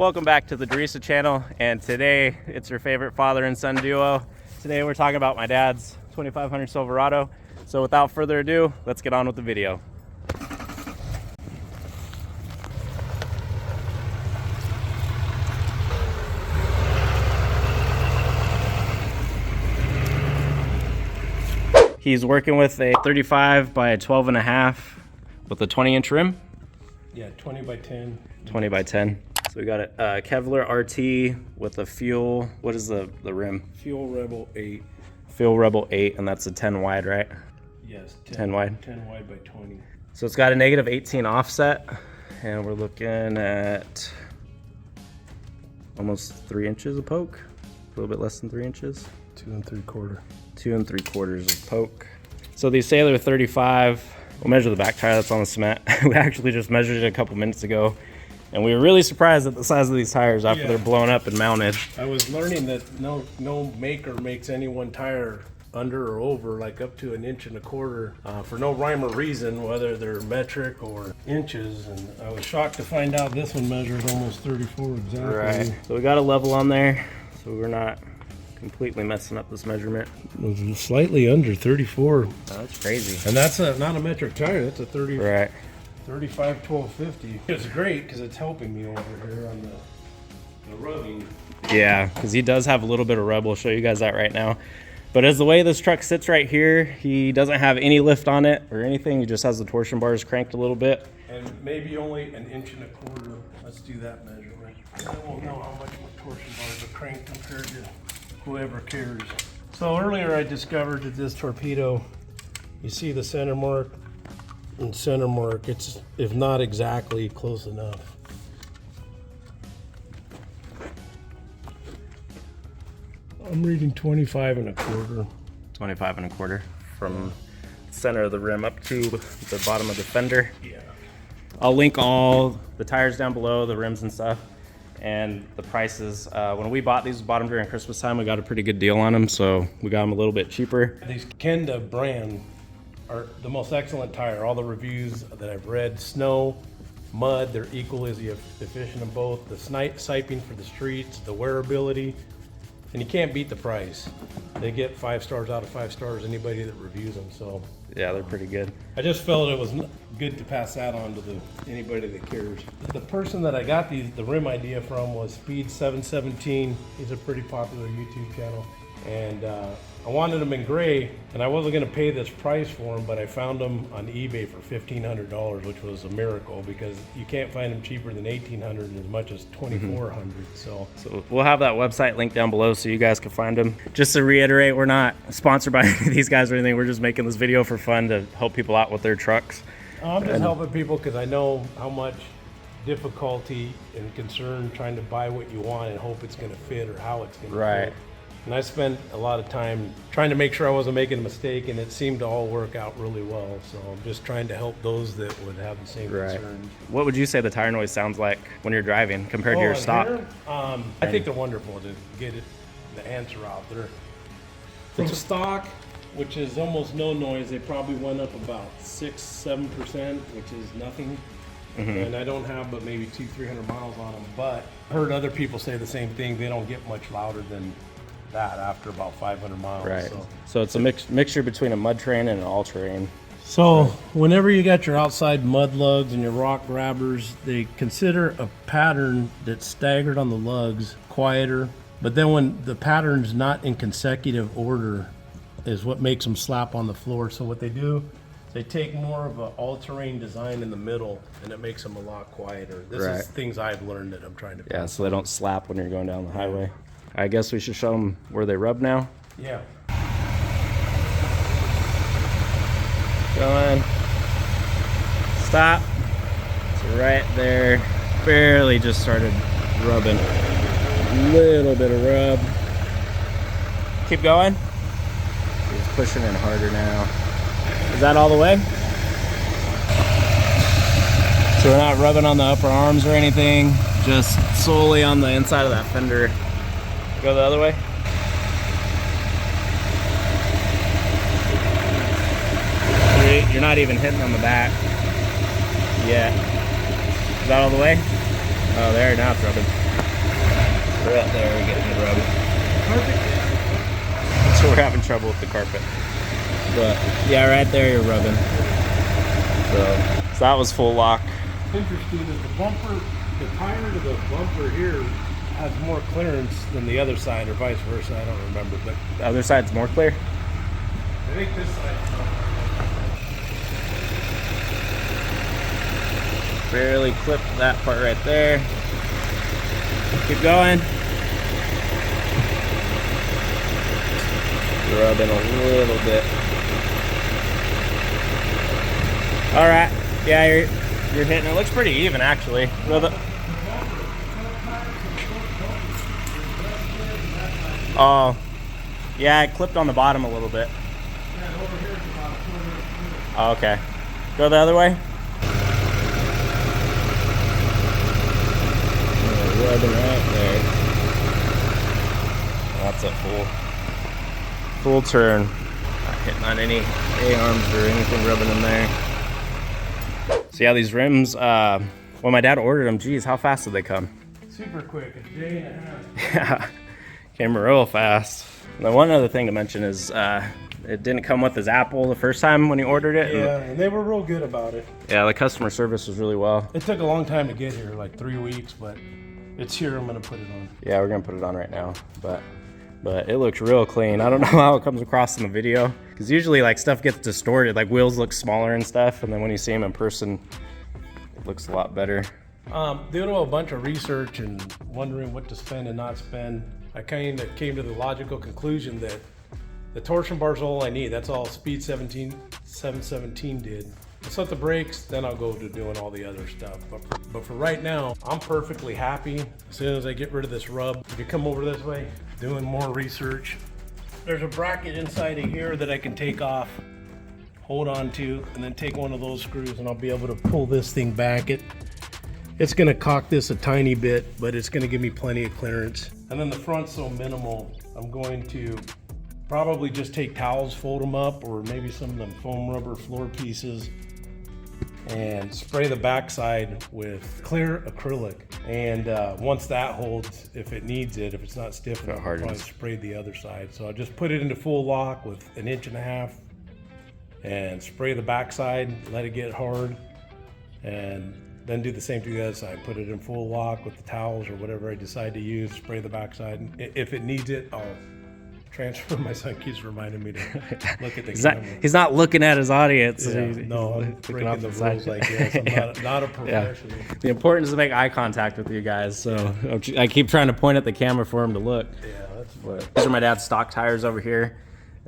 welcome back to the Dorisa channel, and today it's your favorite father and son duo. Today we're talking about my dad's 2500 Silverado. So without further ado, let's get on with the video. He's working with a 35 by 12.5 with a 20-inch rim. Yeah, 20 by 10. 20 by 10. So we got a Kevlar RT with a fuel. What is the rim? Fuel Rebel 8. Fuel Rebel 8, and that's a 10 wide, right? Yes, 10 wide. 10 wide by 20. So it's got a negative 18 offset, and we're looking at almost 3 inches of poke. A little bit less than 3 inches. 2 3/4. 2 3/4 of poke. So these say they're 35. We'll measure the back tire that's on the cement. We actually just measured it a couple minutes ago, and we were really surprised at the size of these tires after they're blown up and mounted. I was learning that no maker makes any one tire under or over, like up to 1.25 inches, for no rhyme or reason, whether they're metric or inches. And I was shocked to find out this one measures almost 34 exactly. Right. So we got a level on there, so we're not completely messing up this measurement. It was slightly under 34. Oh, that's crazy. And that's not a metric tire. That's a 30. Right. 35 1250. It's great because it's helping me over here on the rubbing. Yeah, because he does have a little bit of rub. We'll show you guys that right now. But as the way this truck sits right here, he doesn't have any lift on it or anything. He just has the torsion bars cranked a little bit. And maybe only 1.25 inches. Let's do that measurement. I won't know how much my torsion bars are cranked compared to whoever cares. So earlier I discovered that this torpedo, you see the center mark and center mark, it's if not exactly close enough. I'm reading 25 1/4. 25 1/4 from the center of the rim up to the bottom of the fender. Yeah. I'll link all the tires down below, the rims and stuff, and the prices. When we bought these, bought them during Christmas time, we got a pretty good deal on them, so we got them a little bit cheaper. These Kenda brand are the most excellent tire. All the reviews that I've read, snow, mud, they're equally as efficient in both. The siping for the streets, the wearability, and you can't beat the price. They get 5 stars out of 5 stars, anybody that reviews them. So Yeah, they're pretty good. I just felt it was good to pass that on to anybody that cares. The person that I got the rim idea from was Speed 717. He's a pretty popular YouTube channel, and I wanted them in gray, and I wasn't going to pay this price for them, but I found them on eBay for $1,500, which was a miracle because you can't find them cheaper than $1,800 and as much as $2,400. So we'll have that website linked down below so you guys can find them. Just to reiterate, we're not sponsored by any of these guys or anything. We're just making this video for fun to help people out with their trucks. I'm just helping people because I know how much difficulty and concern trying to buy what you want and hope it's going to fit or how it's going to fit. And I spent a lot of time trying to make sure I wasn't making a mistake, and it seemed to all work out really well. So I'm just trying to help those that would have the same concerns. What would you say the tire noise sounds like when you're driving compared to your stock? Here, I think they're wonderful to get the answer out. They're from stock, which is almost no noise. They probably went up about 6-7%, which is nothing. And I don't have but maybe 200-300 miles on them. But I heard other people say the same thing. They don't get much louder than that after about 500 miles. Right. So it's a mixture between a mud terrain and an all-terrain. So whenever you got your outside mud lugs and your rock grabbers, they consider a pattern that's staggered on the lugs quieter. But then when the pattern's not in consecutive order is what makes them slap on the floor. So what they do, they take more of an all-terrain design in the middle, and it makes them a lot quieter. This is things I've learned that I'm trying to Yeah, so they don't slap when you're going down the highway. I guess we should show them where they rub now. Yeah. Going. Stop. So right there, barely just started rubbing. Little bit of rub. Keep going. He's pushing in harder now. Is that all the way? So we're not rubbing on the upper arms or anything, just solely on the inside of that fender. Go the other way. You're not even hitting on the back yet. Is that all the way? Oh, there, now it's rubbing. Right there, we're getting good rubbing. Carpet? So we're having trouble with the carpet. But yeah, right there you're rubbing. So that was full lock. Interesting is the bumper, the tire to the bumper here has more clearance than the other side, or vice versa. I don't remember, but The other side's more clear. I think this side's more. Barely clipped that part right there. Keep going. Rubbing a little bit. All right. Yeah, you're hitting it. Looks pretty even actually. Oh, yeah, it clipped on the bottom a little bit. Oh, okay. Go the other way. Rubbing right there. That's a full turn. Not hitting on any A-arms or anything rubbing in there. So yeah, these rims, when my dad ordered them, geez, how fast did they come? Super quick, a day and a half. Yeah, came real fast. Now, one other thing to mention is it didn't come with his Apple the first time when he ordered it. Yeah, and they were real good about it. Yeah, the customer service was really well. It took a long time to get here, like 3 weeks, but it's here. I'm gonna put it on. Yeah, we're gonna put it on right now, but it looks real clean. I don't know how it comes across in the video, because usually like stuff gets distorted, like wheels look smaller and stuff, and then when you see them in person, it looks a lot better. Due to a bunch of research and wondering what to spend and not spend, I kind of came to the logical conclusion that the torsion bar is all I need. That's all Speed 717 did. I set the brakes, then I'll go to doing all the other stuff. But for right now, I'm perfectly happy. As soon as I get rid of this rub, if you come over this way, doing more research, there's a bracket inside of here that I can take off, hold on to, and then take one of those screws and I'll be able to pull this thing back. It's gonna cock this a tiny bit, but it's gonna give me plenty of clearance. And then the front's so minimal, I'm going to probably just take towels, fold them up, or maybe some of them foam rubber floor pieces, and spray the backside with clear acrylic. And once that holds, if it needs it, if it's not stiff enough, I'll probably spray the other side. So I'll just put it into full lock with 1.5 inches and spray the backside, let it get hard, and then do the same to the other side. Put it in full lock with the towels or whatever I decide to use, spray the backside. If it needs it, I'll transfer. My son keeps reminding me to look at the camera. He's not looking at his audience. Yeah, no, I'm breaking the rules like this. I'm not a professional. Yeah. The importance is to make eye contact with you guys, so I keep trying to point at the camera for him to look. Yeah, that's but these are my dad's stock tires over here,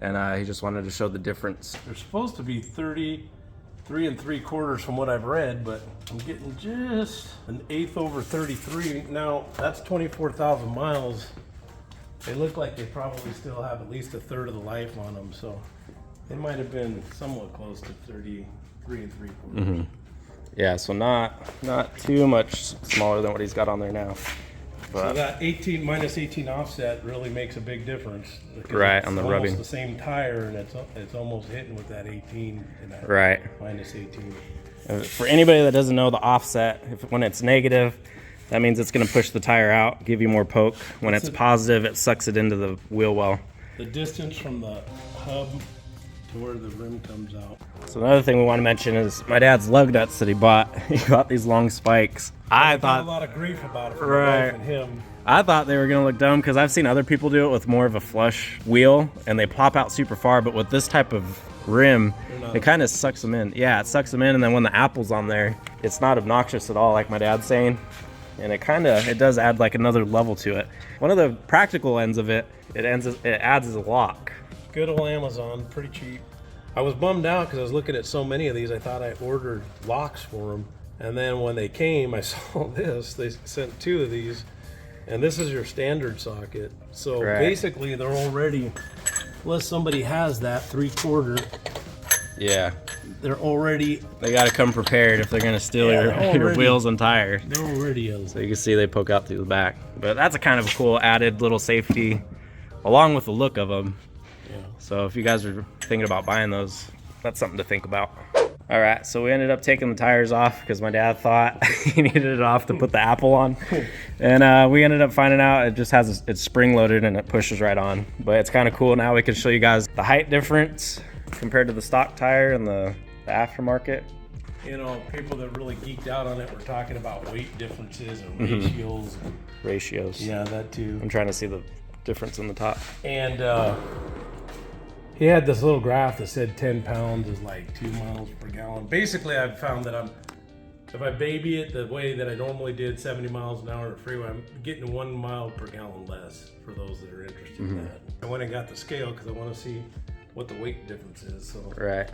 and he just wanted to show the difference. They're supposed to be 33 3/4 from what I've read, but I'm getting just 1/8 over 33. Now, that's 24,000 miles. They look like they probably still have at least 1/3 of the life on them, so they might have been somewhat close to 33 3/4. Mm-hmm. Yeah, so not too much smaller than what he's got on there now. But so that 18 minus 18 offset really makes a big difference. Right, on the rubbing. It's the same tire, and it's almost hitting with that 18 and that right. minus 18. For anybody that doesn't know the offset, when it's negative, that means it's going to push the tire out, give you more poke. When it's positive, it sucks it into the wheel well. The distance from the hub to where the rim comes out. So another thing we want to mention is my dad's lug nuts that he bought. He got these long spikes. I thought a lot of grief about it from right. my wife and him. I thought they were going to look dumb because I've seen other people do it with more of a flush wheel and they pop out super far, but with this type of rim, it kind of sucks them in. Yeah, it sucks them in, and then when the apple's on there, it's not obnoxious at all, like my dad's saying. And it does add like another level to it. One of the practical ends of it, it adds as a lock. Good old Amazon, pretty cheap. I was bummed out because I was looking at so many of these. I thought I ordered locks for them, and then when they came, I saw this. They sent 2 of these, and this is your standard socket. So basically, they're already, unless somebody has that 3/4. Yeah. They're already. They got to come prepared if they're going to steal your wheels and tires. They're already in. So you can see they poke out through the back. But that's a kind of a cool added little safety, along with the look of them. Yeah. So if you guys are thinking about buying those, that's something to think about. All right, so we ended up taking the tires off because my dad thought he needed it off to put the Apple on. And we ended up finding out it just has, it's spring loaded and it pushes right on. But it's kind of cool. Now we can show you guys the height difference compared to the stock tire and the aftermarket. You know, people that really geeked out on it were talking about weight differences and ratios. Ratios. Yeah, that too. I'm trying to see the difference in the top. And he had this little graph that said 10 pounds is like 2 miles per gallon. Basically, I've found that if I baby it the way that I normally did, 70 miles an hour on the freeway, I'm getting 1 mile per gallon less for those that are interested in that. I went and got the scale because I want to see what the weight difference is. So Right.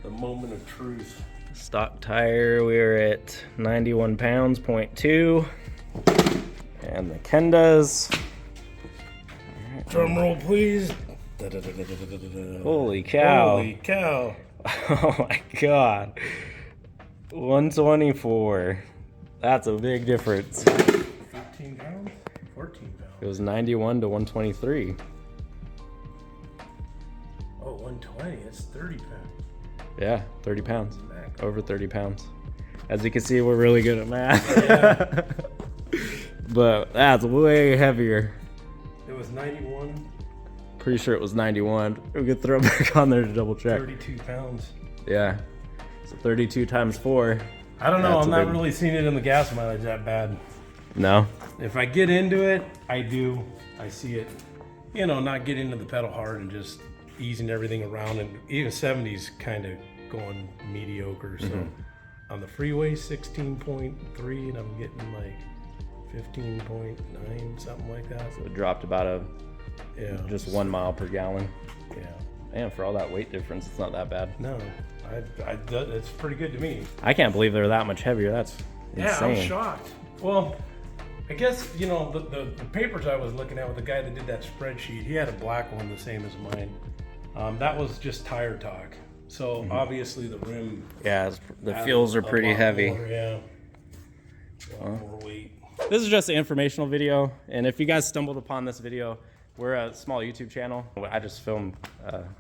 the moment of truth. Stock tire, we were at 91 pounds, 0.2. And the Kendas. Drum roll, please. Holy cow. Holy cow. Oh my God. 124. That's a big difference. 15 pounds? 14 pounds. It was 91 to 123. Oh, 120. That's 30 pounds. Yeah, 30 pounds. Mac. Over 30 pounds. As you can see, we're really good at math. Yeah. But that's way heavier. It was 91. Pretty sure it was 91. We could throw it back on there to double check. 32 pounds. Yeah. So 32 times 4. I don't know. That's I'm a not big- really seeing it in the gas mileage that bad. No? If I get into it, I do. I see it. You know, not getting into the pedal hard and just easing everything around. And even 70's kind of going mediocre. So on the freeway, 16.3, and I'm getting like 15.9, something like that. So it dropped about just 1 mile per gallon. Yeah. Man, for all that weight difference, it's not that bad. No, it's pretty good to me. I can't believe they're that much heavier. That's Yeah, insane. I'm shocked. Well, I guess, you know, the papers I was looking at with the guy that did that spreadsheet, he had a black one the same as mine. That was just tire talk. So obviously the rim. Yeah, the has fuels are a pretty lot heavy. More, yeah. A lot more weight. This is just an informational video, and if you guys stumbled upon this video, we're a small YouTube channel. I just film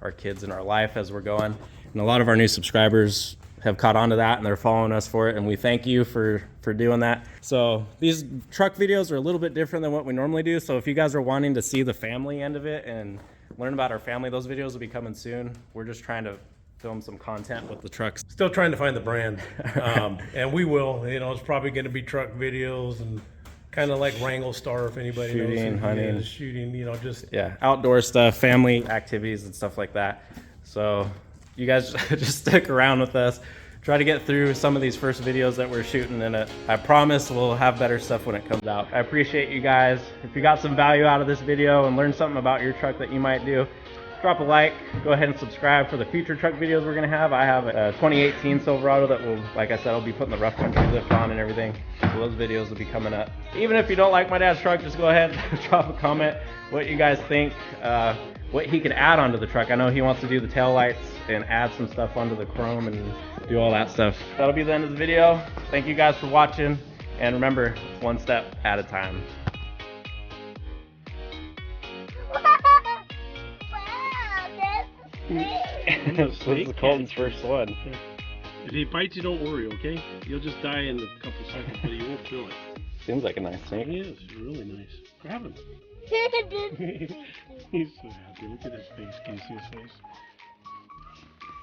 our kids and our life as we're going, and a lot of our new subscribers have caught on to that, and they're following us for it, and we thank you for doing that. So these truck videos are a little bit different than what we normally do, so if you guys are wanting to see the family end of it and learn about our family, those videos will be coming soon. We're just trying to film some content with the trucks. Still trying to find the brand. And we will. You know, it's probably going to be truck videos and kind of like Wrangle Star, if anybody knows. Shooting, hunting. Yeah, shooting, you know, just. Yeah, outdoor stuff, family activities and stuff like that. So you guys just stick around with us. Try to get through some of these first videos that we're shooting, and I promise we'll have better stuff when it comes out. I appreciate you guys. If you got some value out of this video and learned something about your truck that you might do, drop a like, go ahead and subscribe for the future truck videos we're gonna have. I have a 2018 Silverado that will, like I said, I'll be putting the rough country lift on and everything. So those videos will be coming up. Even if you don't like my dad's truck, just go ahead and drop a comment what you guys think, what he could add onto the truck. I know he wants to do the tail lights and add some stuff onto the chrome and do all that stuff. That'll be the end of the video. Thank you guys for watching, and remember, one step at a time. This is Colton's first one. If he bites you, don't worry, okay? You'll just die in a couple seconds, but you won't feel it. Seems like a nice snake. He is really nice. Grab him. He's so happy. Look at his face. Can you see his face?